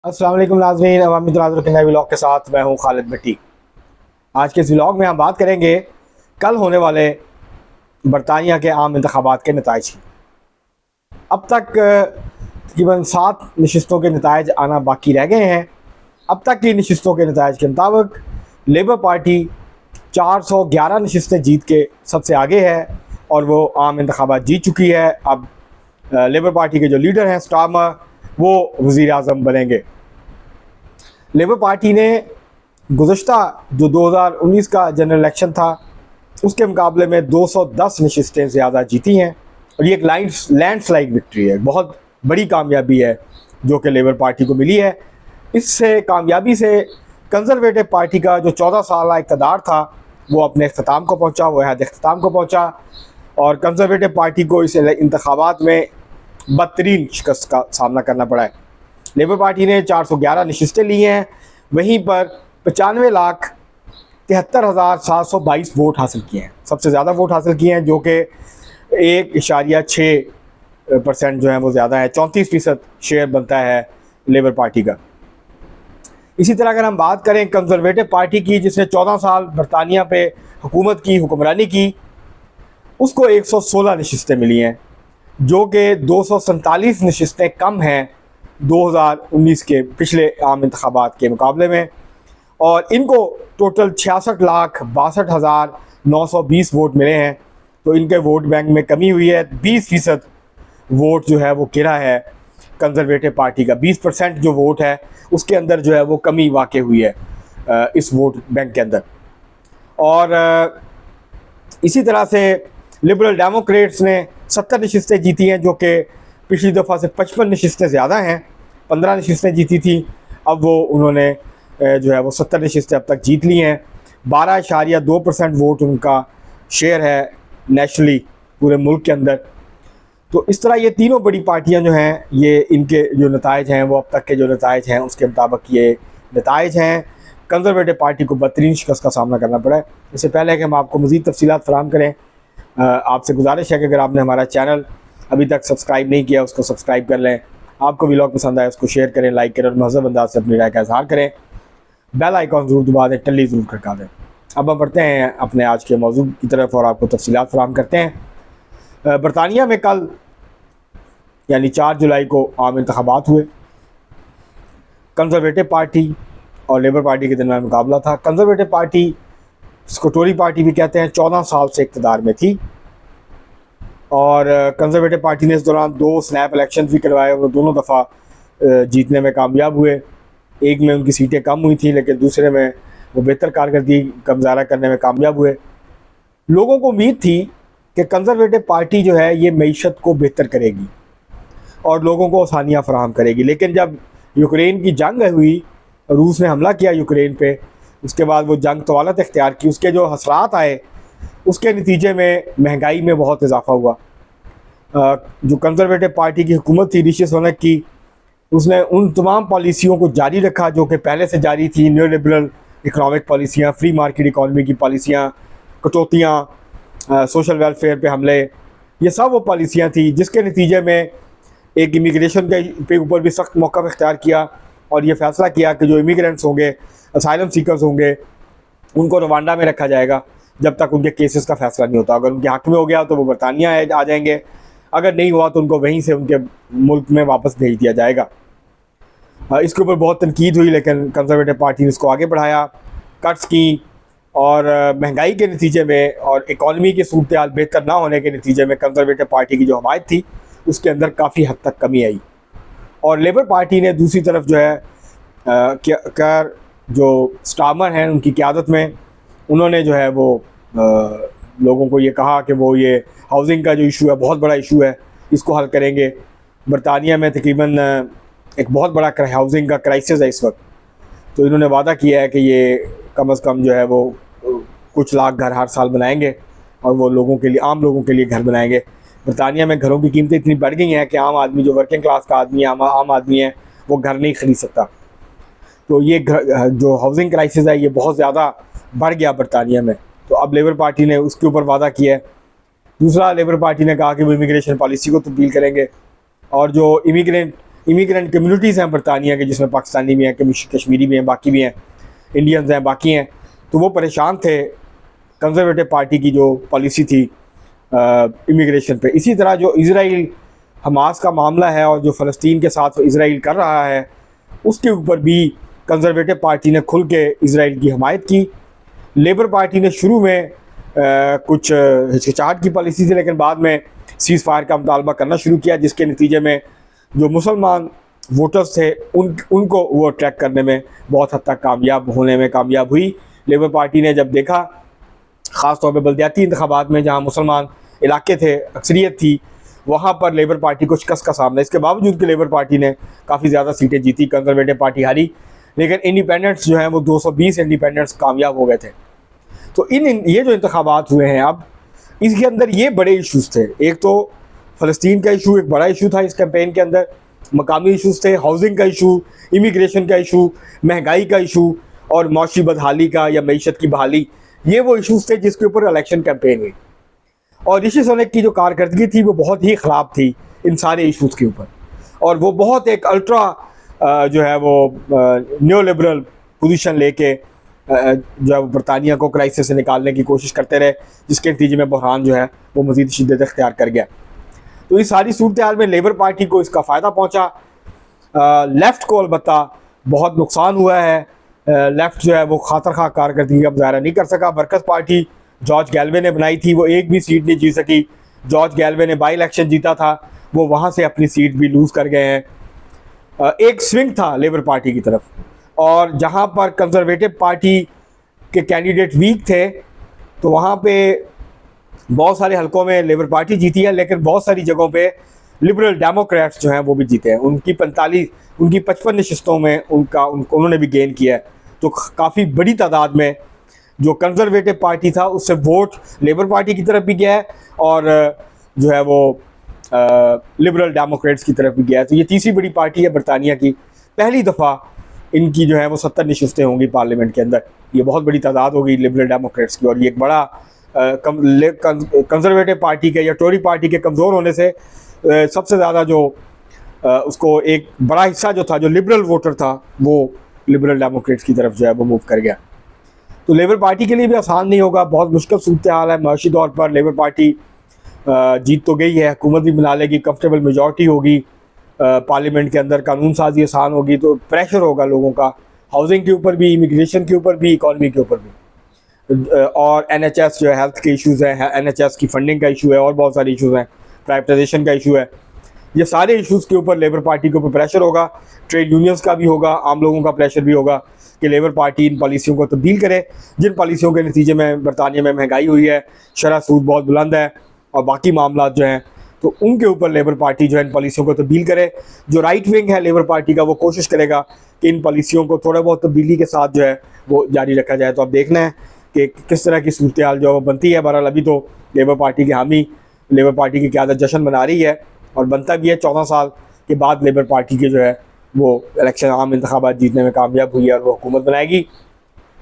अस्सलाम वालेकुम नाज़रीन, अवामी तनाज़ुर के नए व्लॉग के साथ मैं हूं खालिद भट्टी। आज के इस व्लॉग में हम बात करेंगे कल होने वाले बरतानिया के आम इंतखाबात के नताइज की। अब तक तकरीबन 7 नशिस्तों के नताइज आना बाकी रह गए हैं। अब तक की नशिस्तों के नताइज के मुताबिक लेबर पार्टी 411 नशिस्तें जीत के सबसे आगे है और वो आम इंतखाबात जीत चुकी है। अब लेबर पार्टी के जो लीडर हैं स्टार्मर, वो वज़ीर आज़म बनेंगे। लेबर पार्टी ने गुज़श्ता जो 2019 का जनरल इलेक्शन था उसके मुकाबले में 210 नशिस्तें ज़्यादा जीती हैं और ये एक लैंडस्लाइड विक्ट्री है, बहुत बड़ी कामयाबी है जो कि लेबर पार्टी को मिली है। इससे कामयाबी से कंजर्वेटिव पार्टी का जो 14 साल इक़्तिदार था वो अपने अख्ताम को पहुँचा, वो हद अख्ताम को पहुँचा और कंजर्वेटिव पार्टी को इस इंतखाबात में बदतरीन शिकस्त का सामना करना पड़ा है। लेबर पार्टी ने 411 नशिस्तें ली हैं, वहीं पर 95,73,722 वोट हासिल किए हैं। सबसे ज़्यादा वोट हासिल किए हैं जो कि 1.6% जो है वो ज़्यादा है, 34% शेयर बनता है लेबर पार्टी का। इसी तरह अगर हम बात करें कंजर्वेटिव पार्टी की, जिसने 14 साल बरतानिया पे हुकूमत की, हुक्मरानी की, उसको 116 नशिस्तें मिली हैं जो कि 247 नशिस्तें कम हैं 2019 के पिछले आम इंतखाबात के मुकाबले में। और इनको टोटल 66,62,920 वोट मिले हैं, तो इनके वोट बैंक में कमी हुई है। 20% वोट जो है वो गिरा है कंजर्वेटिव पार्टी का, 20% जो वोट है उसके अंदर जो है वो कमी वाक़ई हुई है इस वोट बैंक के अंदर। और इसी तरह से लिबरल डेमोक्रेट्स ने 70 नशिस्तें जीती हैं जो कि पिछली दफ़ा से 55 नशिस्तें ज़्यादा हैं। 15 नशिस्तें जीती थी, अब वो उन्होंने जो है वो 70 नशिस्तें अब तक जीत ली हैं। 12.2% वोट उनका शेयर है नेशनली पूरे मुल्क के अंदर। तो इस तरह ये तीनों बड़ी पार्टियां जो हैं, ये इनके जो नताइज हैं वो अब तक के जो नताइज हैं उसके मुताबिक ये नताइज हैं। कंजर्वेटिव पार्टी को बदतरीन शिकस्त का सामना करना पड़ा है। इससे पहले कि हम आपको मज़ीद तफसीलात फराहम करें, आपसे गुजारिश है कि अगर आपने हमारा चैनल अभी तक सब्सक्राइब नहीं किया उसको सब्सक्राइब कर लें। आपको व्लॉग पसंद आए उसको शेयर करें, लाइक करें और महज़ब अंदाज से अपनी राय का इज़हार करें। बेल आइकॉन ज़रूर दबा दें, टल्ली ज़रूर खड़का दें। अब हम बढ़ते हैं अपने आज के मौजू की तरफ और आपको तफसीलात फराहम करते हैं। बरतानिया में कल यानी 4 जुलाई को आम इंतखाबात हुए। कंजर्वेटिव पार्टी और लेबर पार्टी के दरमियान मुकाबला था। कंजर्वेटिव पार्टी, जिसको टोरी पार्टी भी कहते हैं, 14 साल से इक़्तिदार में थी और कंजर्वेटिव पार्टी ने इस दौरान 2 स्नैप इलेक्शन भी करवाए और दोनों दफ़ा जीतने में कामयाब हुए। एक में उनकी सीटें कम हुई थी लेकिन दूसरे में वो बेहतर कारकर्दगी का मुज़ाहरा करने में कामयाब हुए। लोगों को उम्मीद थी कि कंजर्वेटिव पार्टी जो है ये मईशत को बेहतर करेगी और लोगों को आसानियाँ फराहम करेगी, लेकिन जब यूक्रेन की जंग हुई, रूस ने हमला किया यूक्रेन पे, उसके बाद वो जंग तवालत इख्तियार की, उसके जो असरात आए उसके नतीजे में महंगाई में बहुत इजाफा हुआ। जो कंजर्वेटिव पार्टी की हुकूमत थी ऋषि सुनक की, उसने उन तमाम पॉलिसियों को जारी रखा जो कि पहले से जारी थी। न्यू लिबरल इकनॉमिक पॉलिसियाँ, फ्री मार्केट इकॉनमी की पॉलिसियाँ, कटौतियाँ, सोशल वेलफेयर पे हमले, ये सब वो पॉलिसियाँ थी जिसके नतीजे में एक इमिग्रेशन के ऊपर भी सख्त मौक़िफ़ इख्तियार किया और ये फ़ैसला किया कि जो इमिग्रेंट्स होंगे, असाइलम सीकर्स होंगे, उनको रवांडा में रखा जाएगा जब तक उनके केसेस का फ़ैसला नहीं होता। अगर उनके हक़ में हो गया तो वो बरतानिया आ जाएंगे, अगर नहीं हुआ तो उनको वहीं से उनके मुल्क में वापस भेज दिया जाएगा। इसके ऊपर बहुत तनकीद हुई लेकिन कंजर्वेटिव पार्टी ने इसको आगे बढ़ाया, कट्स की और महंगाई के नतीजे में और इकॉनमी की सूरत हाल बेहतर ना होने के नतीजे में कंजर्वेटिव पार्टी की जो हमायत थी उसके अंदर काफ़ी हद तक कमी आई। और लेबर पार्टी ने दूसरी तरफ जो है कर जो स्टार्मर हैं उनकी क़यादत में, उन्होंने जो है वो लोगों को ये कहा कि वो ये हाउसिंग का जो इशू है बहुत बड़ा इशू है, इसको हल करेंगे। बरतानिया में तकरीबन एक बहुत बड़ा हाउसिंग का क्राइसिस है इस वक्त, तो इन्होंने वादा किया है कि ये कम अज़ कम जो है वो कुछ लाख घर हर साल बनाएंगे और वो लोगों के लिए, आम लोगों के लिए घर बनाएंगे। बरतानिया में घरों की कीमतें इतनी बढ़ गई हैं कि आम आदमी, जो वर्किंग क्लास का आदमी है, आम आदमी है, वो घर नहीं ख़रीद सकता। तो ये जो हाउसिंग क्राइसिस है ये बहुत ज़्यादा बढ़ गया बरतानिया में। तो अब लेबर पार्टी ने उसके ऊपर वादा किया है। दूसरा, लेबर पार्टी ने कहा कि वो इमिग्रेशन पॉलिसी को तब्दील करेंगे और जो इमिग्रेंट कम्युनिटीज़ हैं बरतानिया के, जिसमें पाकिस्तानी भी हैं, कश्मीरी भी हैं, बाकी भी हैं, इंडियंस हैं, बाकी हैं, तो वो परेशान थे कंजर्वेटिव पार्टी की जो पॉलिसी थी इमिग्रेशन पे। इसी तरह जो इसराइल हमास का मामला है और जो फ़लस्तीन के साथ इसराइल कर रहा है, उसके ऊपर भी कंजर्वेटिव पार्टी ने खुल के इसराइल की हमायत की। लेबर पार्टी ने शुरू में कुछ हिचकिचाहट की पॉलिसी थी, लेकिन बाद में सीज़ फायर का मुतालबा करना शुरू किया, जिसके नतीजे में जो मुसलमान वोटर्स थे उनको वो अट्रैक्ट करने में बहुत हद तक कामयाब हुई। लेबर पार्टी ने जब देखा, ख़ास तौर पे बल्दियाती इंतखाबात में जहाँ मुसलमान इलाके थे, अक्सरियत थी, वहाँ पर लेबर पार्टी को शिकस्त का सामना। इसके बावजूद कि लेबर पार्टी ने काफ़ी ज़्यादा सीटें जीती, कंजर्वेटिव पार्टी हारी, लेकिन इंडिपेंडेंट्स जो हैं वो 220 इंडिपेंडेंट्स कामयाब हो गए थे। तो ये जो इंतखाबात हुए हैं अब, इसके अंदर ये बड़े इशूज़ थे। एक तो फ़लस्तीन का इशू एक बड़ा इशू था इस कैंपेन के अंदर, मकामी इशूज़ थे, हाउसिंग का इशू, इमिग्रेशन का इशू, महंगाई का इशू और मौशी बदहाली का या मईशत की बहाली, ये वो इशूज़ थे जिसके ऊपर इलेक्शन कैंपेन हुई। और ऋषि सुनक की जो कारकर्दगी थी वो बहुत ही ख़राब थी इन सारे इशूज़ के ऊपर, और वो बहुत एक अल्ट्रा जो है वो न्यो लिबरल पोजीशन लेके जो है बरतानिया को क्राइसिस से निकालने की कोशिश करते रहे, जिसके नतीजे में बहरान जो है वो मज़ीद शिद्दत इख्तियार कर गया। तो इस सारी सूरत हाल में लेबर पार्टी को इसका फ़ायदा पहुँचा, लेफ़्ट को अलबत्ता बहुत नुकसान हुआ है। लेफ़्ट जो है वो खातर खा कारकर्दगी का मुजाहरा नहीं कर सका। वर्कर्स पार्टी जॉर्ज गैलवे ने बनाई थी, वो एक भी सीट नहीं जीत सकी। जॉर्ज गैलवे ने बाई इलेक्शन जीता था, वो वहाँ से अपनी सीट भी लूज़ कर गए हैं। एक स्विंग था लेबर पार्टी की तरफ, और जहाँ पर कंजर्वेटिव पार्टी के कैंडिडेट वीक थे, तो वहाँ पे बहुत सारे हलकों में लेबर पार्टी जीती है, लेकिन बहुत सारी जगहों पे लिबरल डेमोक्रेट्स जो हैं वो भी जीते हैं। उनकी 55 नशिस्तों में उन्होंने भी गेन किया है। तो काफ़ी बड़ी तादाद में जो कंजर्वेटिव पार्टी था उससे वोट लेबर पार्टी की तरफ भी गया है, और जो है वो लिबरल डेमोक्रेट्स की तरफ भी गया है। तो ये तीसरी बड़ी पार्टी है बरतानिया की। पहली दफ़ा इनकी जो है वो 70 नशिस्तें होंगी पार्लियामेंट के अंदर। ये बहुत बड़ी तादाद होगी लिबरल डेमोक्रेट्स की, और ये एक बड़ा कंजर्वेटिव पार्टी के या टोरी पार्टी के कमज़ोर होने से सबसे ज़्यादा जो उसको एक बड़ा हिस्सा जो था, जो लिबरल वोटर था, वो लिबरल डेमोक्रेट्स की तरफ जो है वो मूव कर गया। तो लेबर पार्टी के लिए भी आसान नहीं होगा, बहुत मुश्किल सूरत हाल है। माशी तौर पर लेबर पार्टी जीत तो गई है, हुकूमत भी बना लेगी, कंफर्टेबल मेजॉरिटी होगी, पार्लियामेंट के अंदर कानून साजी आसान होगी, तो प्रेशर होगा लोगों का हाउसिंग के ऊपर भी, इमिग्रेशन के ऊपर भी, इकॉनमी के ऊपर भी। और NHS जो है, हेल्थ के इश्यूज़ हैं, NHS की फंडिंग का इशू है, और बहुत सारे इशूज़ हैं, प्राइवेटाइजेशन का इशू है। ये सारे इश्यूज़ के ऊपर लेबर पार्टी के ऊपर प्रेशर होगा, ट्रेड यूनियंस का भी होगा, आम लोगों का प्रेशर भी होगा कि लेबर पार्टी इन पॉलिसियों को तब्दील करे, जिन पॉलिसियों के नतीजे में बरतानिया में महंगाई हुई है, शरह सूद बहुत बुलंद है, और बाकी मामला जो हैं, तो उनके ऊपर लेबर पार्टी जो है इन पॉलिसियों को तब्दील करे। जो राइट विंग है लेबर पार्टी का, वो कोशिश करेगा कि इन पॉलिसियों को थोड़ा बहुत तब्दीली के साथ जो है वो जारी रखा जाए। तो अब देखना है कि किस तरह की सूरत हाल जो बनती है। बहरहाल अभी तो लेबर पार्टी के हामी, लेबर पार्टी की क़यादत जश्न मना रही है, और बनता भी है। 14 साल के बाद लेबर पार्टी के जो है वो इलेक्शन, आम इंतखाबात जीतने में कामयाब हुई है, और वो हुकूमत बनाएगी।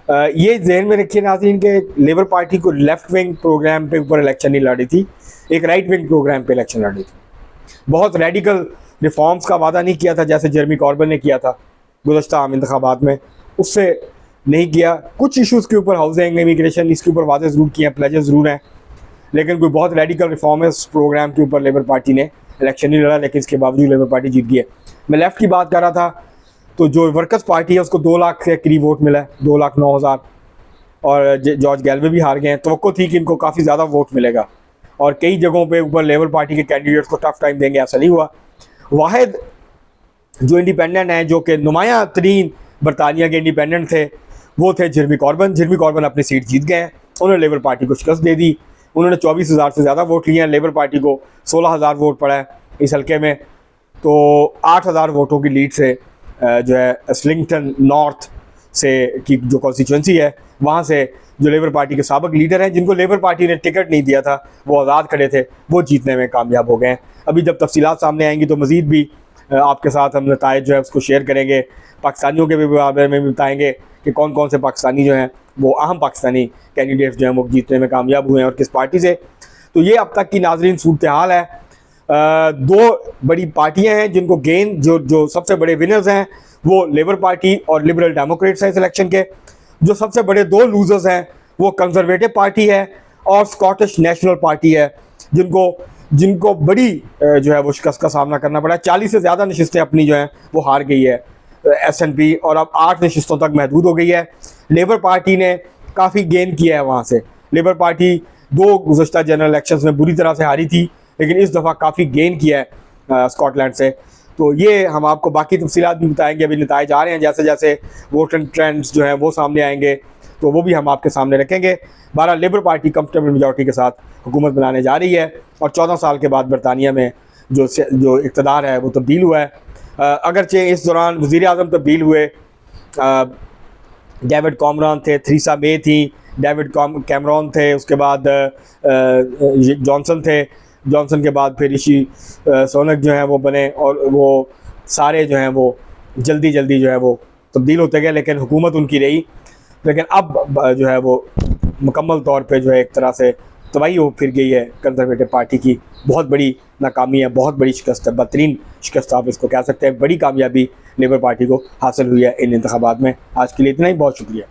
ये जहन में रखिए नाज़रीन कि लेबर पार्टी को लेफ़्ट विंग प्रोग्राम पे ऊपर इलेक्शन नहीं लड़ी थी, एक राइट विंग प्रोग्राम पे इलेक्शन लड़ी थी। बहुत रेडिकल रिफॉर्म्स का वादा नहीं किया था जैसे जेरेमी कॉर्बन ने किया था गुज़श्ता आम इंतखाबात में, उससे नहीं किया। कुछ इशूज़ के ऊपर, हाउसिंग, इमिग्रेशन, इसके ऊपर वादे ज़रूर किए हैं, प्लेजेस ज़रूर हैं, लेकिन कोई बहुत रेडिकल रिफॉर्म है इस प्रोग्राम के ऊपर लेबर पार्टी ने इलेक्शन नहीं लड़ा, लेकिन इसके बावजूद लेबर पार्टी जीत गई है। मैं लेफ़्ट की बात कर रहा था, तो जो वर्कर्स पार्टी है उसको 2 लाख के करीब वोट मिला है, 2,09,000, और जॉर्ज गैलवे भी हार गए हैं। तो थी कि इनको काफ़ी ज़्यादा वोट मिलेगा, और कई जगहों पे ऊपर लेबर पार्टी के कैंडिडेट्स को टफ टाइम देंगे, ऐसा नहीं हुआ। वाहिद जो इंडिपेंडेंट हैं, जो कि नुमाया तरीन बरतानिया के इंडिपेंडेंट थे, वो थे जेरेमी कॉर्बन। जेरेमी कॉर्बन अपनी सीट जीत गए हैं, उन्होंने लेबर पार्टी को शिकस्त दे दी। उन्होंने 24,000 से ज़्यादा वोट लिए हैं, लेबर पार्टी को 16,000 वोट पड़ा है इस हल्के में। तो 8,000 वोटों की लीड से जो है स्लिंगटन नॉर्थ से की जो कॉन्स्टिट्यूंसी है, वहाँ से जो लेबर पार्टी के साबिक लीडर हैं, जिनको लेबर पार्टी ने टिकट नहीं दिया था, वो आज़ाद खड़े थे, वो जीतने में कामयाब हो गए हैं। अभी जब तफसीलात सामने आएंगी तो मज़ीद भी आपके साथ हम नताइज जो है उसको शेयर करेंगे, पाकिस्तानियों के भी बारे में बताएँगे कि कौन कौन से पाकिस्तानी जो हैं वो अहम पाकिस्तानी कैंडिडेट्स जो हैं वो जीतने में कामयाब हुए हैं और किस पार्टी से। तो ये अब तक की नाजरीन सूरत हाल है। दो बड़ी पार्टियां हैं जिनको गेन जो सबसे बड़े विनर्स हैं वो लेबर पार्टी और लिबरल डेमोक्रेट्स हैं इस इलेक्शन के। जो सबसे बड़े दो लूजर्स हैं वो कंजर्वेटिव पार्टी है और स्कॉटिश नेशनल पार्टी है, जिनको बड़ी जो है वो शिकस्त का सामना करना पड़ा। 40 से ज़्यादा नशिस्तें अपनी जो हैं वो हार गई है SNP, और अब 8 नशिस्तों तक महदूद हो गई है। लेबर पार्टी ने काफ़ी गेन किया है वहाँ से। लेबर पार्टी 2 गुज़श्ता जनरल इलेक्शंस में बुरी तरह से हारी थी, लेकिन इस दफ़ा काफ़ी गेन किया है स्कॉटलैंड से। तो ये हम आपको बाकी तफसीलात भी बताएंगे, अभी नताइज आ रहे हैं, जैसे जैसे वोट ट्रेंड्स जो हैं वो सामने आएंगे तो वो भी हम आपके सामने रखेंगे। 12 लेबर पार्टी कंफर्टेबल मेजॉरिटी के साथ हुकूमत बनाने जा रही है और 14 साल के बाद बरतानिया में जो इक़्तिदार है वो तब्दील हुआ है। अगरचे इस दौरान वज़ीर आज़म तब्दील हुए, डेविड कैमरॉन थे, थेरेसा मे थी, डेविड कैमरॉन थे, उसके बाद जॉनसन थे, जॉनसन के बाद फिर ऋषि सुनक जो हैं वो बने, और वो सारे जो हैं वो जल्दी जो है वो तब्दील होते गए, लेकिन हुकूमत उनकी रही। लेकिन अब जो है वो मुकम्मल तौर पे जो है एक तरह से तबाही हो फिर गई है कंजर्वेटिव पार्टी की। बहुत बड़ी नाकामी है, बहुत बड़ी शिकस्त है, बदतरीन शिकस्त आप इसको कह सकते हैं। बड़ी कामयाबी लेबर पार्टी को हासिल हुई है इन इंतखाबात में। आज के लिए इतना ही, बहुत शुक्रिया।